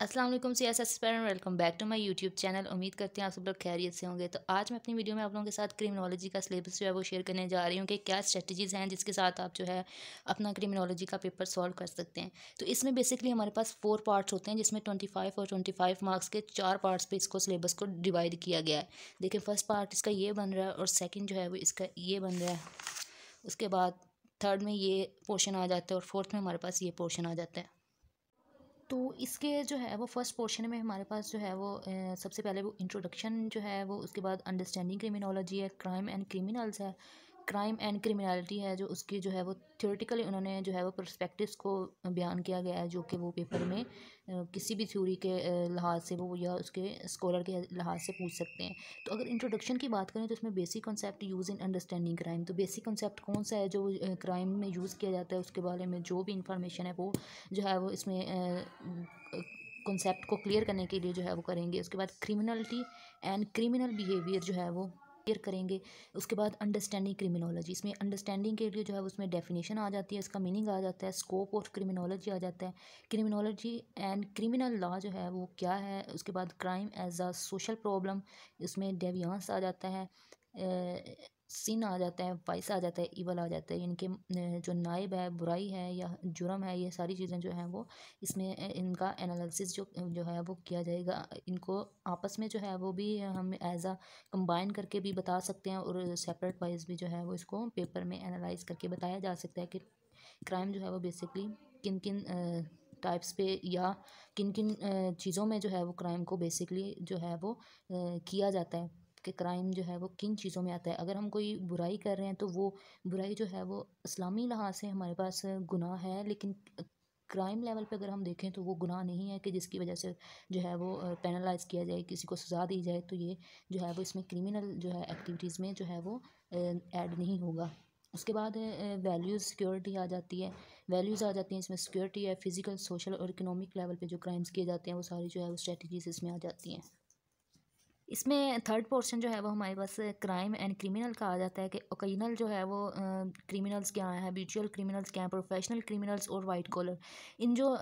अस्सलाम वालेकुम CSS aspirant, welcome back to my YouTube channel. उम्मीद करते हैं आप सब लोग खैरियत से होंगे। तो आज मैं अपनी वीडियो में आप लोगों के साथ क्रिमिनोलॉजी का सिलेबस जो है वो शेयर करने जा रही हूँ कि क्या स्ट्रेटजीज़ हैं जिसके साथ आप जो है अपना क्रिमिनोलॉजी का पेपर सॉल्व कर सकते हैं। तो इसमें बेसिकली हमारे पास 4 पार्ट्स होते हैं, जिसमें 25 और 25 मार्क्स के 4 पार्ट्स पे इसको सिलेबस को डिवाइड किया गया है। देखिए, फर्स्ट पार्ट इसका ये बन रहा है और सेकेंड जो है वो इसका ये बन रहा है। उसके बाद थर्ड में ये पोर्शन आ जाता है और फोर्थ में हमारे पास ये पोर्शन आ जाता है। तो इसके जो है वो फर्स्ट पोर्शन में हमारे पास जो है वो सबसे पहले वो इंट्रोडक्शन जो है वो, उसके बाद अंडरस्टैंडिंग क्रिमिनोलॉजी है, क्राइम एंड क्रिमिनल्स है, क्राइम एंड क्रिमिनलिटी है, जो उसकी जो है वो थ्योरेटिकली उन्होंने जो है वो पर्सपेक्टिव्स को बयान किया गया है, जो कि वो पेपर में किसी भी थ्योरी के लिहाज से वो या उसके स्कॉलर के लिहाज से पूछ सकते हैं। तो अगर इंट्रोडक्शन की बात करें तो इसमें basic concept use in understanding crime. तो बेसिक कॉन्सेप्ट कौन सा है जो क्राइम में यूज़ किया जाता है, उसके बारे में जो भी इंफॉर्मेशन है वो जो है वो इसमें कॉन्सेप्ट को क्लियर करने के लिए जो है वो करेंगे। उसके बाद क्रिमिनलिटी एंड क्रिमिनल बिहेवियर जो है वो क्लियर करेंगे। उसके बाद अंडरस्टैंडिंग क्रिमिनोलॉजी, इसमें अंडरस्टैंडिंग के लिए जो है उसमें डेफिनेशन आ जाती है, इसका मीनिंग आ जाता है, स्कोप ऑफ क्रिमिनोलॉजी आ जाता है, क्रिमिनोलॉजी एंड क्रिमिनल लॉ जो है वो क्या है। उसके बाद crime as a social problem, इसमें डेवियांस आ जाता है, सिन आ जाता है, वाइस आ जाता है, इवल आ जाता है, इनके जो नाइब है, बुराई है या जुर्म है, ये सारी चीज़ें जो हैं वो इसमें इनका एनालिसिस जो जो है वो किया जाएगा। इनको आपस में जो है वो भी हम एज अ कंबाइन करके भी बता सकते हैं और सेपरेट वाइज भी जो है वो इसको पेपर में एनालाइज करके बताया जा सकता है कि क्राइम जो है वो बेसिकली किन किन टाइप्स पे या किन किन चीज़ों में जो है वो क्राइम को बेसिकली जो है वो किया जाता है, कि क्राइम जो है वो किन चीज़ों में आता है। अगर हम कोई बुराई कर रहे हैं तो वो बुराई जो है वो इस्लामी लिहाज से हमारे पास गुनाह है, लेकिन क्राइम लेवल पे अगर हम देखें तो वो गुनाह नहीं है कि जिसकी वजह से जो है वो पेनलाइज किया जाए, किसी को सज़ा दी जाए। तो ये जो है वो इसमें क्रिमिनल जो है एक्टिविटीज़ में जो है वो ऐड नहीं होगा। उसके बाद वैल्यूज़ सिक्योरिटी आ जाती है, वैल्यूज़ आ जाती हैं इसमें, सिक्योरिटी है, फिजिकल सोशल और इकोनॉमिक लेवल पे जो क्राइम्स किए जाते हैं वो सारी जो है वो स्ट्रेटजीज इसमें आ जाती हैं। इसमें थर्ड पोर्शन जो है वो हमारे पास क्राइम एंड क्रिमिनल का आ जाता है, कि ओकेजनल जो है वो क्रिमिनल्स क्या हैं, हैबिचुअल क्रिमिनल्स क्या हैं, प्रोफेशनल क्रिमिनल्स और वाइट कॉलर। इन जो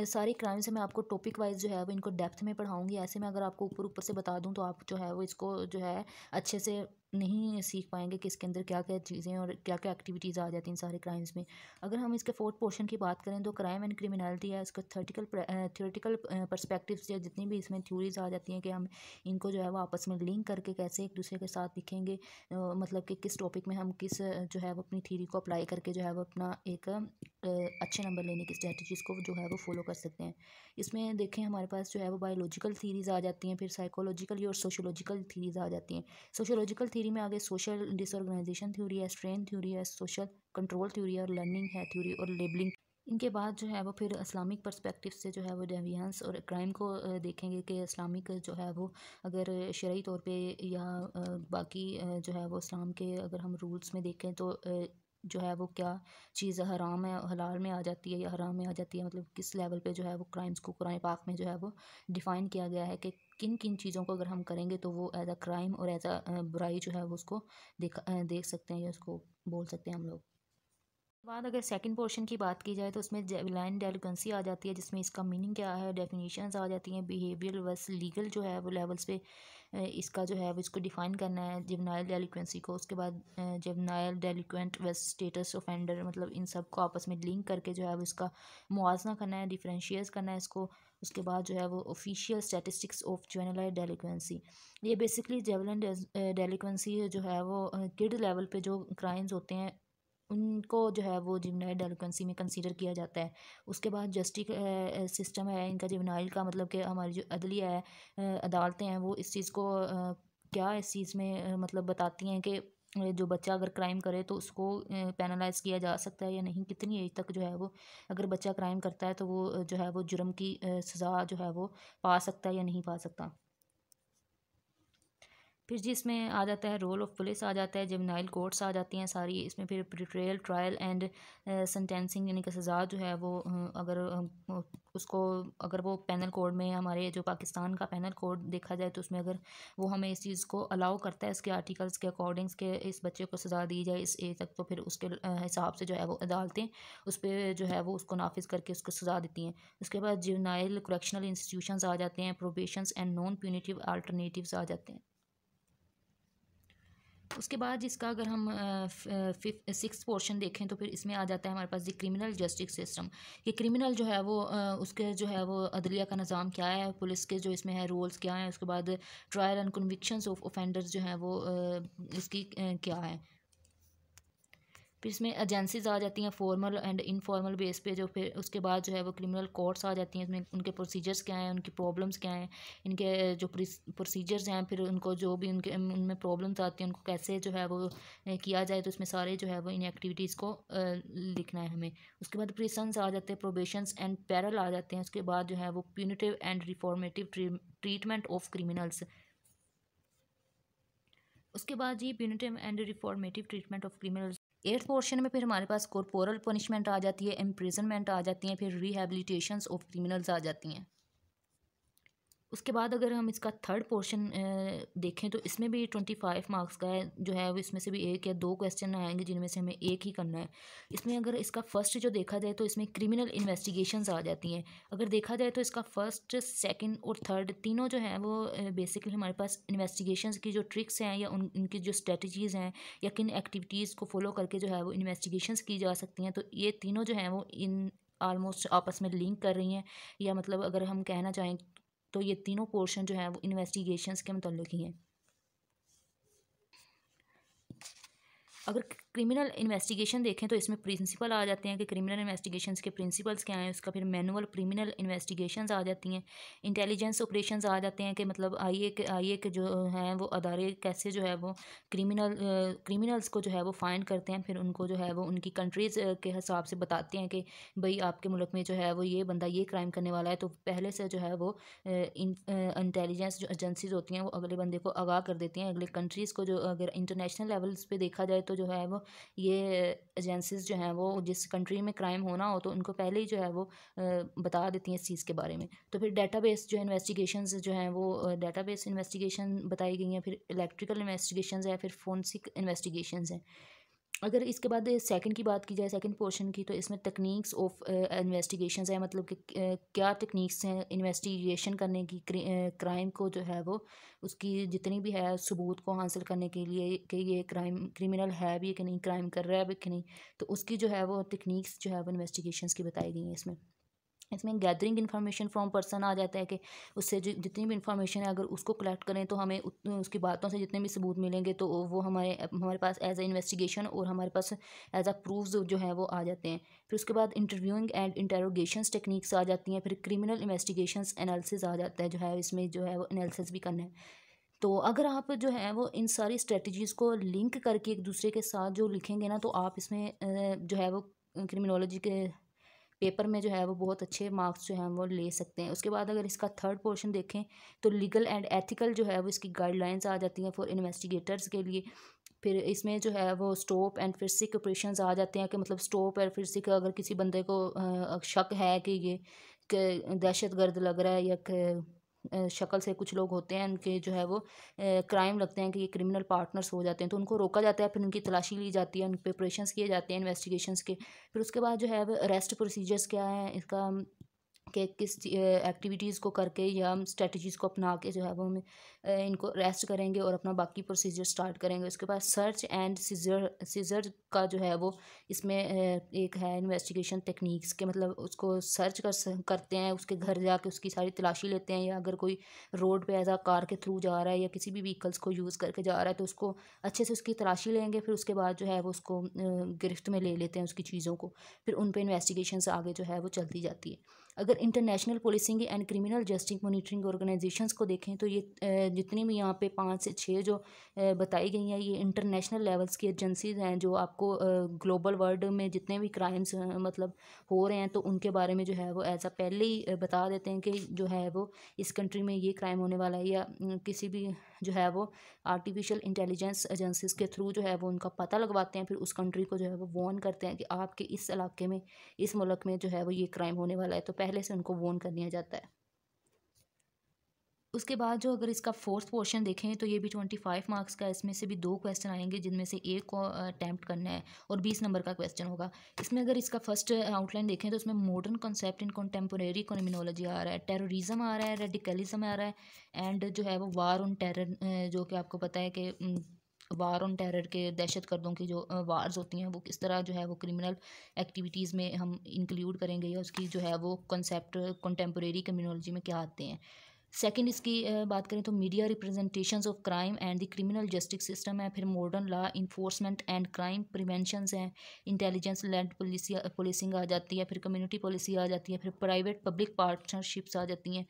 सारी क्राइम्स है, मैं आपको टॉपिक वाइज जो है वो इनको डेप्थ में पढ़ाऊंगी। ऐसे में अगर आपको ऊपर ऊपर से बता दूं तो आप जो है वो इसको जो है अच्छे से नहीं सीख पाएंगे कि इसके अंदर क्या क्या चीज़ें और क्या क्या एक्टिविटीज़ आ जाती हैं सारे क्राइम्स में। अगर हम इसके फोर्थ पोर्शन की बात करें तो क्राइम एंड क्रिमिनलिटी है, इसका थ्योरेटिकल पर्सपेक्टिव्स या जितनी भी इसमें थ्योरीज आ जाती हैं कि हम इनको जो है वो आपस में लिंक करके कैसे एक दूसरे के साथ दिखेंगे, मतलब कि किस टॉपिक में हम किस जो है वो अपनी थ्योरी को अप्लाई करके जो है वो अपना एक अच्छे नंबर लेने की स्ट्रेटजीज़ को जो है वो फॉलो कर सकते हैं। इसमें देखें हमारे पास जो है वो बायोलॉजिकल थीरीज़ आ जाती हैं, फिर साइकोलॉजिकल और सोशोलॉजिकल थीरीज़ आ जाती हैं। सोशोलॉजिकल थ्योरी में आगे सोशल डिसऑर्गेनाइजेशन थ्योरी है, स्ट्रेन थ्योरी है, सोशल कंट्रोल थ्योरी है और लर्निंग है थ्योरी और लेबलिंग। इनके बाद जो है वो फिर इस्लामिक पर्सपेक्टिव से जो है वो डेविएंस और क्राइम को देखेंगे कि इस्लामिक जो है वो अगर शरई तौर पे या बाकी जो है वो इस्लाम के अगर हम रूल्स में देखें तो जो है वो क्या चीज़ हराम है हलाल में आ जाती है या हराम में आ जाती है, मतलब किस लेवल पे जो है वो क्राइम्स को कुरान पाक में जो है वो डिफ़ाइन किया गया है कि किन किन चीज़ों को अगर हम करेंगे तो वो एज अ क्राइम और एज अ बुराई जो है वो उसको देख सकते हैं या उसको बोल सकते हैं हम लोग। बाद अगर सेकंड पोर्शन की बात की जाए तो उसमें लाइन डेलिक्वेंसी आ जाती है, जिसमें इसका मीनिंग क्या है, डेफिनेशंस आ जाती हैं, बिहेवियर वर्स लीगल जो है वो लेवल्स पे इसका जो है वो इसको डिफ़ाइन करना है जुवेनाइल डेलिक्वेंसी को। उसके बाद juvenile delinquent verse status offender, मतलब इन सब को आपस में लिंक करके जो है वो इसका मुआवजा करना है, डिफरेंशिएट करना है इसको। उसके बाद जो है वो ऑफिशियल स्टैटिस्टिक्स ऑफ जुवेनाइल डेलिक्वेंसी, ये बेसिकली जुवेनाइल डेलिक्वेंसी जो है वो किड लेवल पे जो क्राइम्स होते हैं उनको जो है वो जुवेनाइल डेलिक्वेंसी में कंसीडर किया जाता है। उसके बाद जस्टिस सिस्टम है इनका जुवेनाइल का, मतलब कि हमारी जो अदलिया है, अदालतें हैं, वो इस चीज़ को क्या इस चीज़ में मतलब बताती हैं कि जो बच्चा अगर क्राइम करे तो उसको पेनलाइज किया जा सकता है या नहीं, कितनी एज तक जो है वो अगर बच्चा क्राइम करता है तो वो जो है वो जुर्म की सज़ा जो है वो पा सकता है या नहीं पा सकता। फिर जी इसमें आ जाता है रोल ऑफ पुलिस, आ जाता है जुवेनाइल कोर्ट्स आ जाती हैं सारी इसमें, फिर प्रिट्रेयल ट्रायल एंड सेंटेंसिंग यानी कि सज़ा जो है वो अगर उसको अगर वो पेनल कोड में हमारे जो पाकिस्तान का पेनल कोड देखा जाए तो उसमें अगर वो हमें इस चीज़ को अलाउ करता है इसके आर्टिकल्स के अकॉर्डिंग्स के इस बच्चे को सज़ा दी जाए इस एज तक, तो फिर उसके हिसाब से जो है वो अदालतें उस पर जो है वो उसको नाफिज करके उसको सज़ा देती हैं। उसके बाद जुवेनाइल करेक्शनल इंस्टीट्यूशंस आ जाते हैं, प्रोबेशंस एंड नॉन प्यूनिटिव अल्टरनेटिव्स आ जाते हैं। उसके बाद इसका अगर हम फिफ्थ सिक्स पोर्शन देखें तो फिर इसमें आ जाता है हमारे पास दी क्रिमिनल जस्टिस सिस्टम। कि क्रिमिनल जो है वो उसके जो है वो अदलिया का निज़ाम क्या है, पुलिस के जो इसमें है रोल्स क्या हैं, उसके बाद trial and convictions of offenders जो हैं वो इसकी क्या है। फिर इसमें एजेंसीज आ जाती हैं फॉर्मल एंड इनफॉर्मल बेस पे, जो फिर उसके बाद जो है वो क्रिमिनल कोर्ट्स आ जाती हैं, इसमें उनके प्रोसीजर्स क्या हैं, उनकी प्रॉब्लम्स क्या हैं, इनके जो प्रोसीजर्स हैं, फिर उनको जो भी उनके उनमें प्रॉब्लम्स आती हैं उनको कैसे जो है वो किया जाए, तो इसमें सारे जो है वो इन एक्टिविटीज़ को लिखना है हमें। उसके बाद प्रिसन्स आ जाते हैं, प्रोबेशंस एंड पैरल आ जाते हैं, उसके बाद जो है वो punitive and reformative treatment of criminals. उसके बाद जी punitive and reformative treatment of criminals. Eighth portion में फिर हमारे पास कॉर्पोरल पनिशमेंट आ जाती है, इम्प्रिजनमेंट आ जाती हैं, फिर रिहैबिलिटेशंस ऑफ क्रिमिनल्स आ जाती हैं। उसके बाद अगर हम इसका थर्ड पोर्शन देखें तो इसमें भी 25 मार्क्स का है जो है वो, इसमें से भी एक या दो क्वेश्चन आएंगे जिनमें से हमें एक ही करना है। इसमें अगर इसका फर्स्ट जो देखा जाए तो इसमें क्रिमिनल इन्वेस्टिगेशंस आ जाती हैं। अगर देखा जाए तो इसका फर्स्ट सेकंड और थर्ड तीनों जो है वो बेसिकली हमारे पास इन्वेस्टिगेशंस की जो ट्रिक्स हैं या उनकी जो स्ट्रेटजीज़ हैं या किन एक्टिविटीज़ को फॉलो करके जो है वो इन्वेस्टिगेशंस की जा सकती हैं, तो ये तीनों जो हैं वो इन ऑलमोस्ट आपस में लिंक कर रही हैं, या मतलब अगर हम कहना चाहें तो ये तीनों पोर्शन जो है वो इन्वेस्टिगेशंस के मुतल्लिक ही हैं। अगर क्रिमिनल इन्वेस्टिगेशन देखें तो इसमें प्रिंसिपल आ जाते हैं कि क्रिमिनल इन्वेस्टिगेशंस के प्रिंसिपल्स क्या हैं, उसका फिर मैनुअल क्रिमिनल इन्वेस्टिगेशंस आ जाती हैं, इंटेलिजेंस ऑपरेशंस आ जाते हैं कि मतलब आईए के जो हैं वो अदारे कैसे जो है वो क्रिमिनल्स को जो है वो फाइंड करते हैं, फिर उनको जो है वो उनकी कंट्रीज़ के हिसाब से बताते हैं कि भाई आपके मुल्क में जो है वो ये बंदा ये क्राइम करने वाला है, तो पहले से जो है वो इंटेलिजेंस जो एजेंसीज होती हैं वो अगले बंदे को आगाह कर देती हैं अगले कंट्रीज़ को। जो अगर इंटरनेशनल लेवल्स पे देखा जाए तो जो है वो ये एजेंसीज जो हैं वो जिस कंट्री में क्राइम होना हो तो उनको पहले ही जो है वो बता देती हैं इस चीज़ के बारे में। तो फिर डेटाबेस जो इन्वेस्टिगेशंस जो हैं वो डेटाबेस इन्वेस्टिगेशन बताई गई हैं, फिर इलेक्ट्रिकल इन्वेस्टिगेशंस है, फिर फोरेंसिक इन्वेस्टिगेशंस हैं। अगर इसके बाद सेकंड की बात की जाए, सेकंड पोर्शन की, तो इसमें टेक्निक्स ऑफ इन्वेस्टिगेशंस है, मतलब कि क्या टेक्निक्स हैं इन्वेस्टिगेशन करने की क्राइम को जो है वो उसकी जितनी भी है सबूत को हासिल करने के लिए कि ये क्रिमिनल है भी कि नहीं, क्राइम कर रहा है भी कि नहीं, तो उसकी जो है वो टेक्निक्स जो है वो इन्वेस्टिगेशंस की बताई गई हैं इसमें। इसमें गैदरिंग इन्फॉर्मेशन फ्रॉम पर्सन आ जाता है कि उससे जितनी भी इन्फॉर्मेशन है अगर उसको कलेक्ट करें तो हमें उसकी बातों से जितने भी सबूत मिलेंगे तो वो हमारे पास एज ए इन्वेस्टिगेशन और हमारे पास एज अ प्रूफ जो है वो आ जाते हैं। फिर उसके बाद इंटरव्यूइंग एंड इंटेरोगेशंस टेक्निक्स आ जाती हैं, फिर क्रिमिनल इन्वेस्टिगेशंस एनालिसिस आ जाता है, जो है इसमें जो है वो एनालिसिस भी करना है। तो अगर आप जो है वो इन सारी स्ट्रेटजीज़ को लिंक करके एक दूसरे के साथ जो लिखेंगे ना, तो आप इसमें जो है वो क्रिमिनोलॉजी के पेपर में जो है वो बहुत अच्छे मार्क्स जो हैं वो ले सकते हैं। उसके बाद अगर इसका थर्ड पोर्शन देखें तो लीगल एंड एथिकल जो है वो इसकी गाइडलाइंस आ जाती हैं फॉर इन्वेस्टिगेटर्स के लिए। फिर इसमें जो है वो स्टॉप एंड फिरसिक ऑपरेशंस आ जाते हैं कि मतलब स्टॉप एंड फिरसिक अगर किसी बंदे को शक है कि ये दहशतगर्द लग रहा है या शक्ल से कुछ लोग होते हैं उनके जो है वो क्राइम लगते हैं कि ये क्रिमिनल पार्टनर्स हो जाते हैं, तो उनको रोका जाता है, फिर उनकी तलाशी ली जाती है, उन पर ऑपरेशंस किए जाते हैं इन्वेस्टिगेशंस के। फिर उसके बाद जो है वो अरेस्ट प्रोसीजर्स क्या है इसका कि किस एक्टिविटीज़ को करके या हम स्ट्रेटजीज़ को अपना के जो है वो हम इनको अरेस्ट करेंगे और अपना बाकी प्रोसीजर स्टार्ट करेंगे। उसके बाद सर्च एंड सीजर का जो है वो इसमें एक है इन्वेस्टिगेशन टेक्निक्स के, मतलब उसको सर्च करते हैं, उसके घर जाके उसकी सारी तलाशी लेते हैं, या अगर कोई रोड पे एज आ कार के थ्रू जा रहा है या किसी भी व्हीकल्स को यूज़ करके जा रहा है तो उसको अच्छे से उसकी तलाशी लेंगे, फिर उसके बाद जो है वो उसको गिरफ्त में ले लेते हैं उसकी चीज़ों को, फिर उन पर इन्वेस्टिगेशन आगे जो है वो चलती जाती है। अगर international policing and criminal justice monitoring organisations को देखें तो ये जितनी भी यहाँ पे 5 से 6 जो बताई गई हैं ये इंटरनेशनल लेवल्स की एजेंसीज हैं जो आपको ग्लोबल वर्ल्ड में जितने भी क्राइम्स मतलब हो रहे हैं तो उनके बारे में जो है वो ऐसा पहले ही बता देते हैं कि जो है वो इस कंट्री में ये क्राइम होने वाला है, या किसी भी जो है वो आर्टिफिशियल इंटेलिजेंस एजेंसीज के थ्रू जो है वो उनका पता लगवाते हैं, फिर उस कंट्री को जो है वो वॉर्न करते हैं कि आपके इस इलाके में, इस मुल्क में जो है वो ये क्राइम होने वाला है, तो पहले से उनको वॉर्न कर दिया जाता है। उसके बाद जो अगर इसका फोर्थ पोर्शन देखें तो ये भी 25 मार्क्स का है। इसमें से भी 2 क्वेश्चन आएंगे जिनमें से एक को अटैम्प्ट करना है और 20 नंबर का क्वेश्चन होगा। इसमें अगर इसका फर्स्ट आउटलाइन देखें तो उसमें मॉडर्न कॉन्सेप्ट इन कंटेम्पोरेरी इकोनॉमिनोलॉजी आ रहा है, टेररिज्म आ रहा है, रेडिकलिज्म आ रहा है, एंड जो है वो वार ऑन टेरर, जो कि आपको पता है कि वार ऑन टेरर के, दहशत गर्दों की जो वार्स होती हैं वो किस तरह जो है वो क्रिमिनल एक्टिविटीज़ में हम इंक्लूड करेंगे, या उसकी जो है वो कॉन्सेप्ट कंटेम्पोरेरी क्रिमिनोलॉजी में क्या आते हैं। सेकंड इसकी बात करें तो media representations of crime and the criminal justice system है, फिर modern law enforcement and crime preventions हैं, इंटेलिजेंस लेड पुलिसिंग आ जाती है, फिर कम्युनिटी पॉलिसी आ जाती है, फिर प्राइवेट पब्लिक पार्टनरशिप्स आ जाती हैं।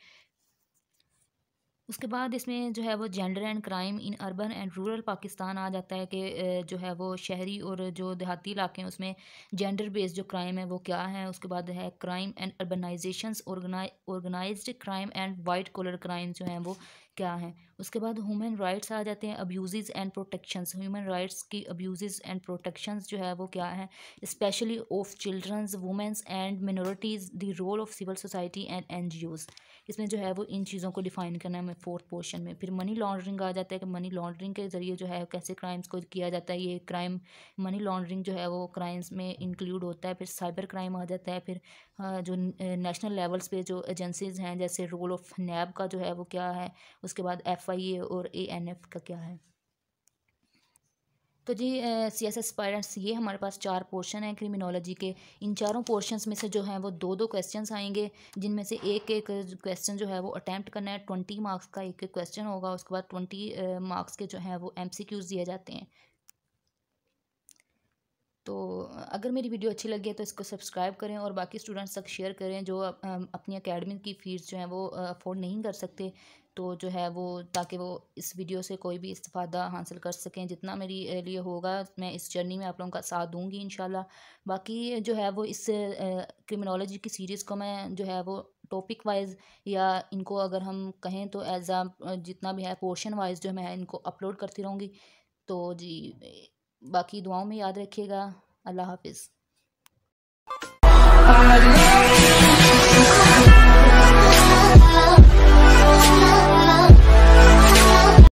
उसके बाद इसमें जो है वो gender and crime in urban and rural Pakistan आ जाता है कि जो है वो शहरी और जो देहाती इलाके हैं उसमें जेंडर बेस्ड जो क्राइम है वो क्या है। उसके बाद है crime and urbanisations, organised crime and white collar crime जो हैं वो क्या हैं। उसके बाद ह्यूमन राइट्स आ जाते हैं, abuse and protections, human rights की अब्यूज़ एंड प्रोटेक्शंस जो है वो क्या है, specially of childrens, womens and minorities, the role of civil society and NGOs. इसमें जो है वो इन चीज़ों को डिफाइन करना है हमें फोर्थ पोर्शन में। फिर मनी लॉन्ड्रिंग आ जाता है कि मनी लॉन्ड्रिंग के ज़रिए जो है कैसे क्राइम्स को किया जाता है। ये क्राइम मनी लॉन्ड्रिंग जो है वो क्राइम्स में इंक्लूड होता है। फिर साइबर क्राइम आ जाता है। फिर जो नेशनल लेवल्स पे जो एजेंसीज़ हैं जैसे रोल ऑफ नैब का जो है वो क्या है। उसके बाद FIA और ANF का क्या है। तो जी CSS एस्पायरेंट्स ये हमारे पास 4 पोर्शन हैं क्रिमिनोलॉजी के। इन चारों पोर्शंस में से जो हैं वो 2-2 क्वेश्चंस आएंगे, जिनमें से एक-एक क्वेश्चन जो है वो अटेम्प्ट करना है। 20 मार्क्स का एक क्वेश्चन होगा। उसके बाद 20 मार्क्स के जो हैं वो MCQs दिए जाते हैं। तो अगर मेरी वीडियो अच्छी लगी है तो इसको सब्सक्राइब करें और बाकी स्टूडेंट्स तक शेयर करें जो अपनी एकेडमी की फ़ीस जो है वो अफोर्ड नहीं कर सकते, तो जो है वो ताकि वो इस वीडियो से कोई भी इस्तिफ़ादा हासिल कर सकें। जितना मेरी लिए होगा मैं इस जर्नी में आप लोगों का साथ दूंगी इंशाल्लाह। बाकी जो है वो इस क्रिमिनोलॉजी की सीरीज़ को मैं जो है वो टॉपिक वाइज, या इनको अगर हम कहें तो एज जितना भी है पोर्शन वाइज जो मैं इनको अपलोड करती रहूँगी। तो जी बाकी दुआओं में याद रखिएगा। अल्लाह हाफ़िज़।